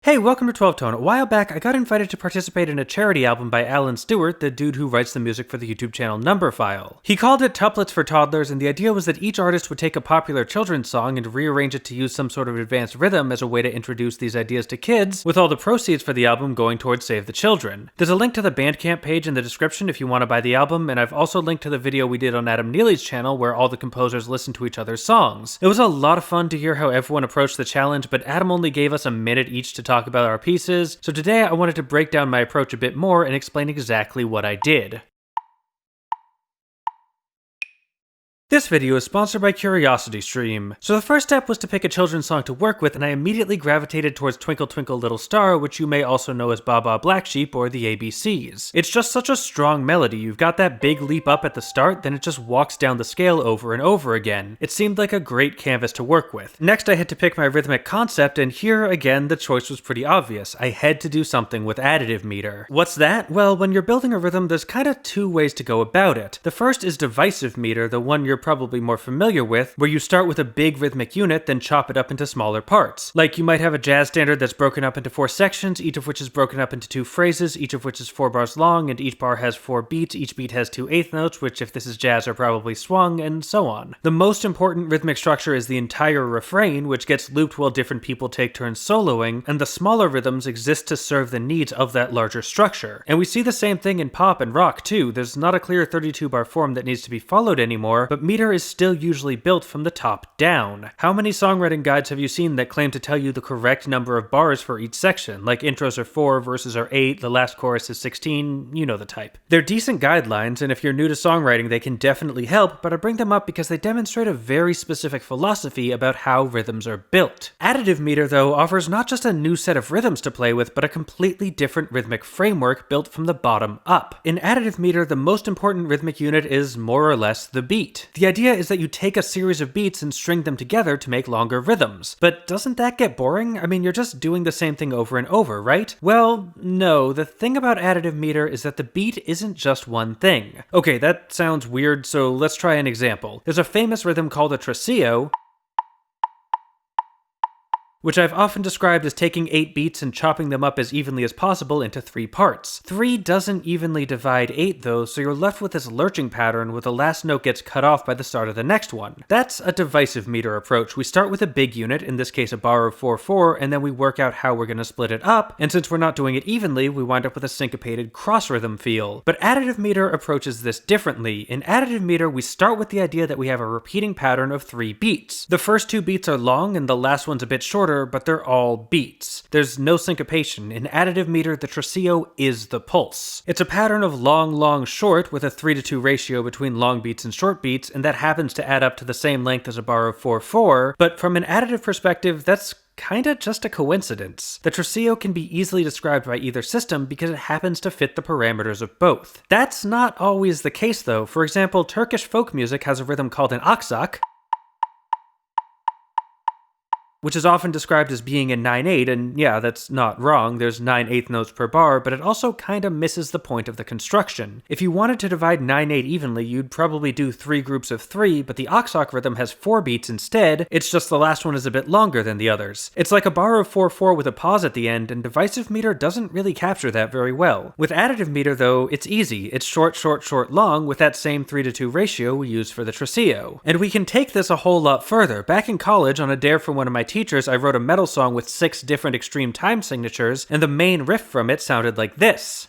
Hey, welcome to 12 Tone. A while back, I got invited to participate in a charity album by Alan Stewart, the dude who writes the music for the YouTube channel Numberphile. He called it Tuplets for Toddlers, and the idea was that each artist would take a popular children's song and rearrange it to use some sort of advanced rhythm as a way to introduce these ideas to kids, with all the proceeds for the album going towards Save the Children. There's a link to the Bandcamp page in the description if you want to buy the album, and I've also linked to the video we did on Adam Neely's channel where all the composers listen to each other's songs. It was a lot of fun to hear how everyone approached the challenge, but Adam only gave us a minute each to talk about our pieces, so today I wanted to break down my approach a bit more and explain exactly what I did. This video is sponsored by CuriosityStream. So the first step was to pick a children's song to work with, and I immediately gravitated towards Twinkle Twinkle Little Star, which you may also know as Baa Baa Black Sheep or the ABCs. It's just such a strong melody. You've got that big leap up at the start, then it just walks down the scale over and over again. It seemed like a great canvas to work with. Next I had to pick my Rhythmic Concept, and here again the choice was pretty obvious. I had to do something with Additive Meter. What's that? Well, when you're building a rhythm, there's kinda two ways to go about it. The first is Divisive Meter, the one you're probably more familiar with, where you start with a big rhythmic unit, then chop it up into smaller parts. Like you might have a jazz standard that's broken up into 4 sections, each of which is broken up into 2 phrases, each of which is 4 bars long, and each bar has 4 beats, each beat has 2 eighth notes, which if this is jazz are probably swung, and so on. The most important rhythmic structure is the entire refrain, which gets looped while different people take turns soloing, and the smaller rhythms exist to serve the needs of that larger structure. And we see the same thing in pop and rock too. There's not a clear 32 bar form that needs to be followed anymore, but meter is still usually built from the top down. How many songwriting guides have you seen that claim to tell you the correct number of bars for each section? Like intros are 4, verses are 8, the last chorus is 16, you know the type. They're decent guidelines, and if you're new to songwriting they can definitely help, but I bring them up because they demonstrate a very specific philosophy about how rhythms are built. Additive Meter, though, offers not just a new set of rhythms to play with, but a completely different rhythmic framework built from the bottom up. In Additive Meter, the most important rhythmic unit is more or less the beat. The idea is that you take a series of beats and string them together to make longer rhythms. But doesn't that get boring? I mean, you're just doing the same thing over and over, right? Well, no. The thing about Additive Meter is that the beat isn't just one thing. Okay, that sounds weird, so let's try an example. There's a famous rhythm called a tresillo, which I've often described as taking 8 beats and chopping them up as evenly as possible into 3 parts. 3 doesn't evenly divide 8 though, so you're left with this lurching pattern where the last note gets cut off by the start of the next one. That's a divisive meter approach. We start with a big unit, in this case a bar of 4/4, and then we work out how we're going to split it up, and since we're not doing it evenly, we wind up with a syncopated cross-rhythm feel. But Additive Meter approaches this differently. In Additive Meter, we start with the idea that we have a repeating pattern of 3 beats. The first 2 beats are long, and the last one's a bit shorter, but they're all beats. There's no syncopation. In Additive Meter, the tresillo is the pulse. It's a pattern of long, long, short with a 3:2 ratio between long beats and short beats, and that happens to add up to the same length as a bar of 4/4, but from an additive perspective, that's kinda just a coincidence. The tresillo can be easily described by either system because it happens to fit the parameters of both. That's not always the case though. For example, Turkish folk music has a rhythm called an aksak, which is often described as being a 9/8, and yeah, that's not wrong, there's 9 eighth notes per bar, but it also kinda misses the point of the construction. If you wanted to divide 9/8 evenly, you'd probably do 3 groups of 3, but the aksak rhythm has 4 beats instead, it's just the last one is a bit longer than the others. It's like a bar of 4/4 with a pause at the end, and Divisive Meter doesn't really capture that very well. With Additive Meter though, it's easy. It's short, short, short, long, with that same 3:2 ratio we use for the tresillo. And we can take this a whole lot further. Back in college, on a dare from one of my teachers, I wrote a metal song with 6 different extreme time signatures, and the main riff from it sounded like this.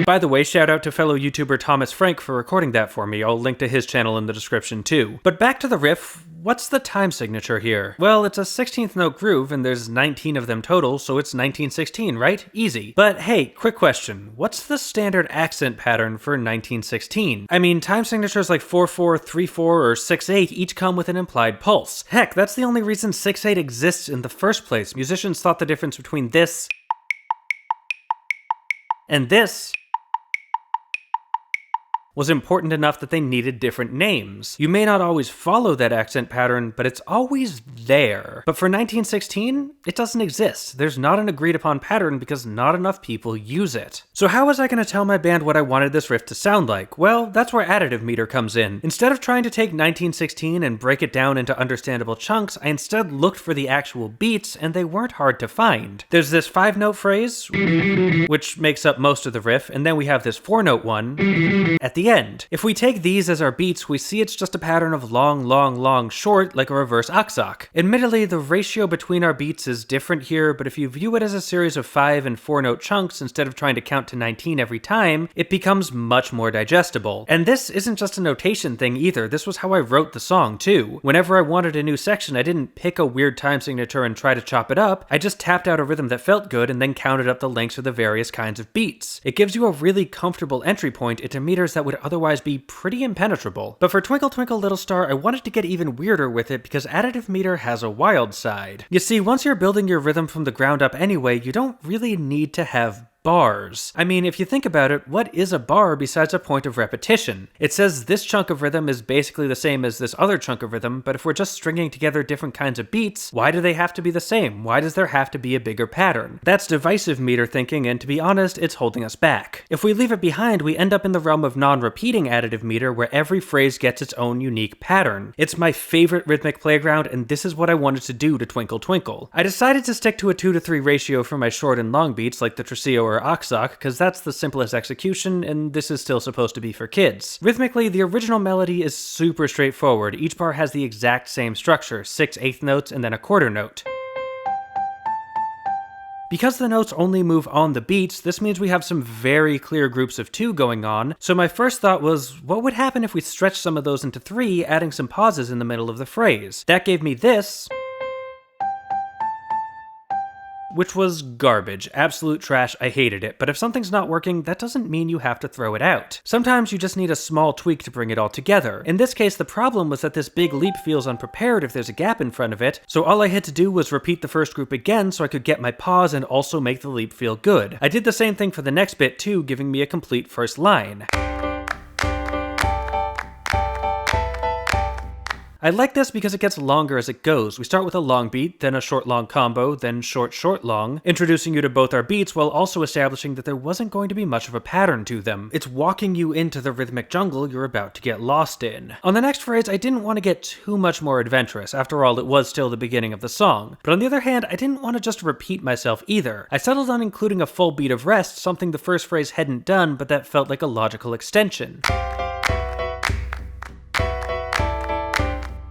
By the way, shout out to fellow YouTuber Thomas Frank for recording that for me. I'll link to his channel in the description too. But back to the riff, what's the time signature here? Well, it's a 16th note groove and there's 19 of them total, so it's 1916, right? Easy. But hey, quick question. What's the standard accent pattern for 1916? I mean, time signatures like 4/4, 3/4, or 6/8 each come with an implied pulse. Heck, that's the only reason 6/8 exists in the first place. Musicians thought the difference between this and this was important enough that they needed different names. You may not always follow that accent pattern, but it's always there. But for 1916, it doesn't exist. There's not an agreed upon pattern because not enough people use it. So how was I going to tell my band what I wanted this riff to sound like? Well, that's where Additive Meter comes in. Instead of trying to take 1916 and break it down into understandable chunks, I instead looked for the actual beats, and they weren't hard to find. There's this 5-note phrase, which makes up most of the riff, and then we have this 4-note one at the end. If we take these as our beats, we see it's just a pattern of long, long, long, short, like a reverse aksak. Admittedly, the ratio between our beats is different here, but if you view it as a series of 5 and 4-note chunks instead of trying to count to 19 every time, it becomes much more digestible. And this isn't just a notation thing either, this was how I wrote the song too. Whenever I wanted a new section, I didn't pick a weird time signature and try to chop it up, I just tapped out a rhythm that felt good and then counted up the lengths of the various kinds of beats. It gives you a really comfortable entry point into meters that would otherwise be pretty impenetrable. But for Twinkle Twinkle Little Star, I wanted to get even weirder with it because Additive Meter has a wild side. You see, once you're building your rhythm from the ground up anyway, you don't really need to have bars. I mean, if you think about it, what is a bar besides a point of repetition? It says this chunk of rhythm is basically the same as this other chunk of rhythm, but if we're just stringing together different kinds of beats, why do they have to be the same? Why does there have to be a bigger pattern? That's divisive meter thinking, and to be honest, it's holding us back. If we leave it behind, we end up in the realm of non-repeating additive meter, where every phrase gets its own unique pattern. It's my favorite rhythmic playground, and this is what I wanted to do to Twinkle Twinkle. I decided to stick to a 2-to-3 ratio for my short and long beats, like the Tresio or aksak, because that's the simplest execution, and this is still supposed to be for kids. Rhythmically, the original melody is super straightforward. Each bar has the exact same structure, 6 eighth notes and then a quarter note. Because the notes only move on the beats, this means we have some very clear groups of 2 going on, so my first thought was, what would happen if we stretched some of those into 3, adding some pauses in the middle of the phrase? That gave me this, which was garbage. Absolute trash, I hated it. But if something's not working, that doesn't mean you have to throw it out. Sometimes you just need a small tweak to bring it all together. In this case, the problem was that this big leap feels unprepared if there's a gap in front of it, so all I had to do was repeat the first group again so I could get my pause and also make the leap feel good. I did the same thing for the next bit too, giving me a complete first line. I like this because it gets longer as it goes. We start with a long beat, then a short-long combo, then short-short-long, introducing you to both our beats while also establishing that there wasn't going to be much of a pattern to them. It's walking you into the rhythmic jungle you're about to get lost in. On the next phrase, I didn't want to get too much more adventurous. After all, it was still the beginning of the song. But on the other hand, I didn't want to just repeat myself either. I settled on including a full beat of rest, something the first phrase hadn't done, but that felt like a logical extension.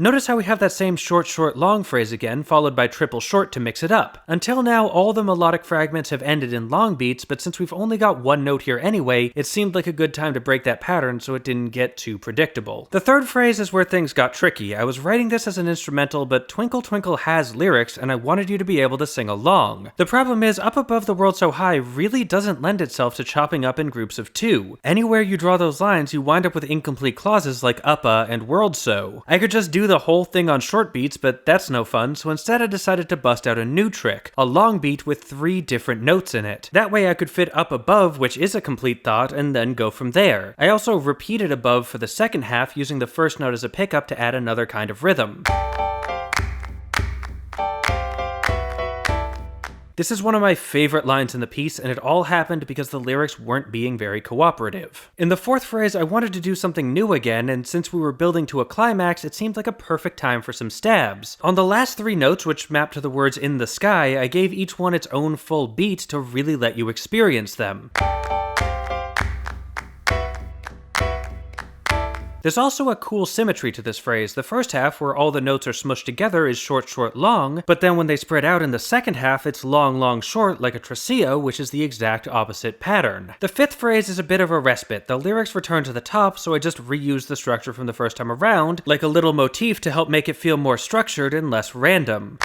Notice how we have that same short, short, long phrase again, followed by triple short to mix it up. Until now, all the melodic fragments have ended in long beats, but since we've only got one note here anyway, it seemed like a good time to break that pattern so it didn't get too predictable. The third phrase is where things got tricky. I was writing this as an instrumental, but Twinkle Twinkle has lyrics, and I wanted you to be able to sing along. The problem is, Up Above the World So High really doesn't lend itself to chopping up in groups of 2. Anywhere you draw those lines, you wind up with incomplete clauses like uppa and world so. I could just do the whole thing on short beats, but that's no fun, so instead I decided to bust out a new trick, a long beat with 3 different notes in it. That way I could fit up above, which is a complete thought, and then go from there. I also repeated above for the second half, using the first note as a pickup to add another kind of rhythm. This is one of my favorite lines in the piece, and it all happened because the lyrics weren't being very cooperative. In the fourth phrase, I wanted to do something new again, and since we were building to a climax, it seemed like a perfect time for some stabs. On the last 3 notes, which map to the words in the sky, I gave each one its own full beat to really let you experience them. There's also a cool symmetry to this phrase. The first half, where all the notes are smushed together, is short, short, long, but then when they spread out in the second half, it's long, long, short, like a Tresio, which is the exact opposite pattern. The fifth phrase is a bit of a respite. The lyrics return to the top, so I just reused the structure from the first time around, like a little motif to help make it feel more structured and less random.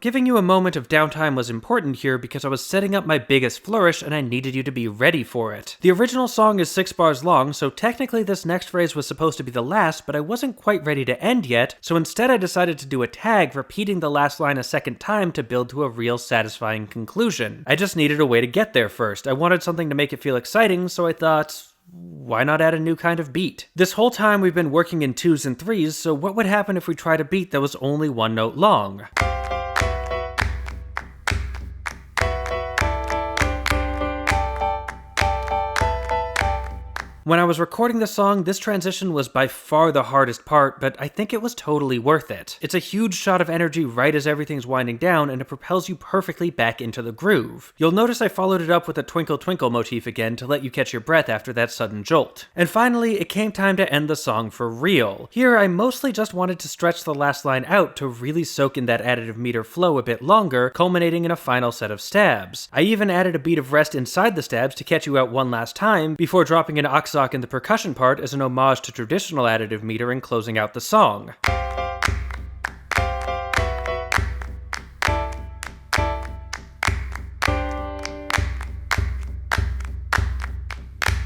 Giving you a moment of downtime was important here because I was setting up my biggest flourish and I needed you to be ready for it. The original song is 6 bars long, so technically this next phrase was supposed to be the last, but I wasn't quite ready to end yet, so instead I decided to do a tag, repeating the last line a second time to build to a real satisfying conclusion. I just needed a way to get there first. I wanted something to make it feel exciting, so I thought, why not add a new kind of beat? This whole time we've been working in 2s and 3s, so what would happen if we tried a beat that was only 1 note long? When I was recording the song, this transition was by far the hardest part, but I think it was totally worth it. It's a huge shot of energy right as everything's winding down, and it propels you perfectly back into the groove. You'll notice I followed it up with a Twinkle Twinkle motif again to let you catch your breath after that sudden jolt. And finally, it came time to end the song for real. Here, I mostly just wanted to stretch the last line out to really soak in that additive meter flow a bit longer, culminating in a final set of stabs. I even added a beat of rest inside the stabs to catch you out one last time, before dropping an oxoc in the percussion part as an homage to traditional additive meter and closing out the song.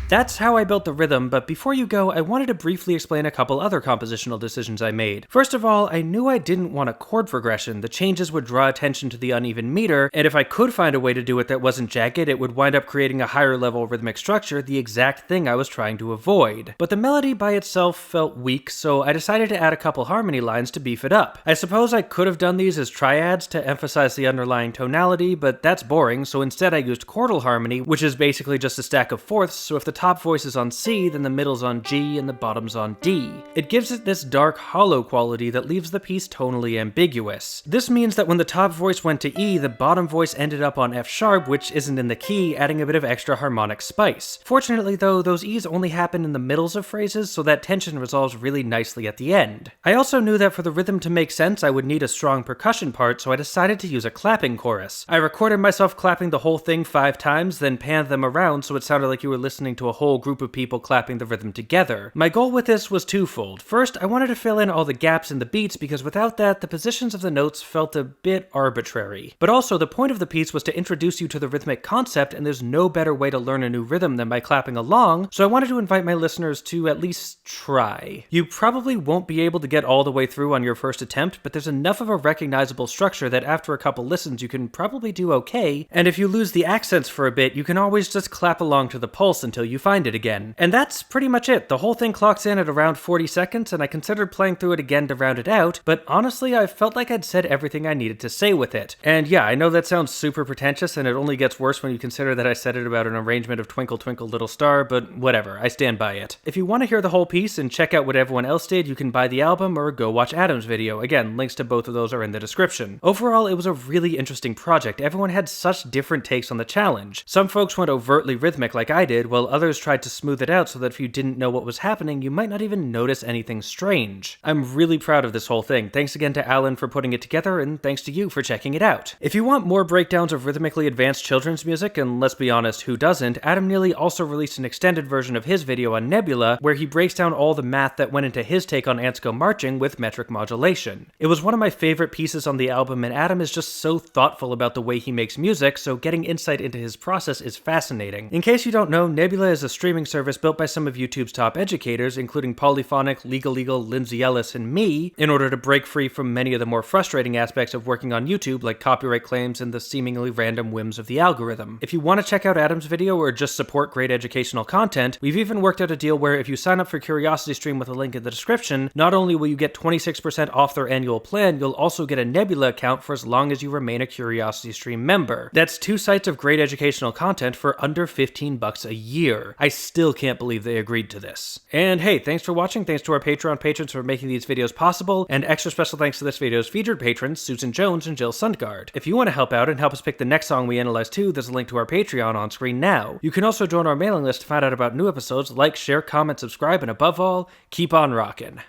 That's how I built the rhythm, but before you go, I wanted to briefly explain a couple other compositional decisions I made. First of all, I knew I didn't want a chord progression. The changes would draw attention to the uneven meter, and if I could find a way to do it that wasn't jagged, it would wind up creating a higher level rhythmic structure, the exact thing I was trying to avoid. But the melody by itself felt weak, so I decided to add a couple harmony lines to beef it up. I suppose I could have done these as triads to emphasize the underlying tonality, but that's boring, so instead I used chordal harmony, which is basically just a stack of fourths, so if the top voice is on C, then the middle's on G, and the bottom's on D. It gives it this dark, hollow quality that leaves the piece tonally ambiguous. This means that when the top voice went to E, the bottom voice ended up on F sharp, which isn't in the key, adding a bit of extra harmonic spice. Fortunately though, those E's only happen in the middles of phrases, so that tension resolves really nicely at the end. I also knew that for the rhythm to make sense, I would need a strong percussion part, so I decided to use a clapping chorus. I recorded myself clapping the whole thing 5 times, then panned them around so it sounded like you were listening to a whole group of people clapping the rhythm together. My goal with this was twofold. First, I wanted to fill in all the gaps in the beats because without that, the positions of the notes felt a bit arbitrary. But also, the point of the piece was to introduce you to the rhythmic concept, and there's no better way to learn a new rhythm than by clapping along, so I wanted to invite my listeners to at least try. You probably won't be able to get all the way through on your first attempt, but there's enough of a recognizable structure that after a couple listens you can probably do okay, and if you lose the accents for a bit, you can always just clap along to the pulse until you find it again. And that's pretty much it. The whole thing clocks in at around 40 seconds, and I considered playing through it again to round it out, but honestly, I felt like I'd said everything I needed to say with it. And yeah, I know that sounds super pretentious, and it only gets worse when you consider that I said it about an arrangement of Twinkle Twinkle Little Star, but whatever, I stand by it. If you want to hear the whole piece and check out what everyone else did, you can buy the album or go watch Adam's video. Again, links to both of those are in the description. Overall, it was a really interesting project. Everyone had such different takes on the challenge. Some folks went overtly rhythmic like I did, while others tried to smooth it out so that if you didn't know what was happening, you might not even notice anything strange. I'm really proud of this whole thing. Thanks again to Alan for putting it together, and thanks to you for checking it out. If you want more breakdowns of rhythmically advanced children's music, and let's be honest, who doesn't, Adam Neely also released an extended version of his video on Nebula, where he breaks down all the math that went into his take on ants go marching with metric modulation. It was one of my favorite pieces on the album, and Adam is just so thoughtful about the way he makes music, so getting insight into his process is fascinating. In case you don't know, Nebula is a streaming service built by some of YouTube's top educators, including Polyphonic, Legal, Lindsay Ellis, and me, in order to break free from many of the more frustrating aspects of working on YouTube, like copyright claims and the seemingly random whims of the algorithm. If you want to check out Adam's video or just support great educational content, we've even worked out a deal where if you sign up for CuriosityStream with a link in the description, not only will you get 26% off their annual plan, you'll also get a Nebula account for as long as you remain a CuriosityStream member. That's 2 sites of great educational content for under $15 a year. I still can't believe they agreed to this. And hey, thanks for watching, thanks to our Patreon patrons for making these videos possible, and extra special thanks to this video's featured patrons, Susan Jones and Jill Sundgaard. If you want to help out and help us pick the next song we analyze too, there's a link to our Patreon on screen now. You can also join our mailing list to find out about new episodes, like, share, comment, subscribe, and above all, keep on rockin'.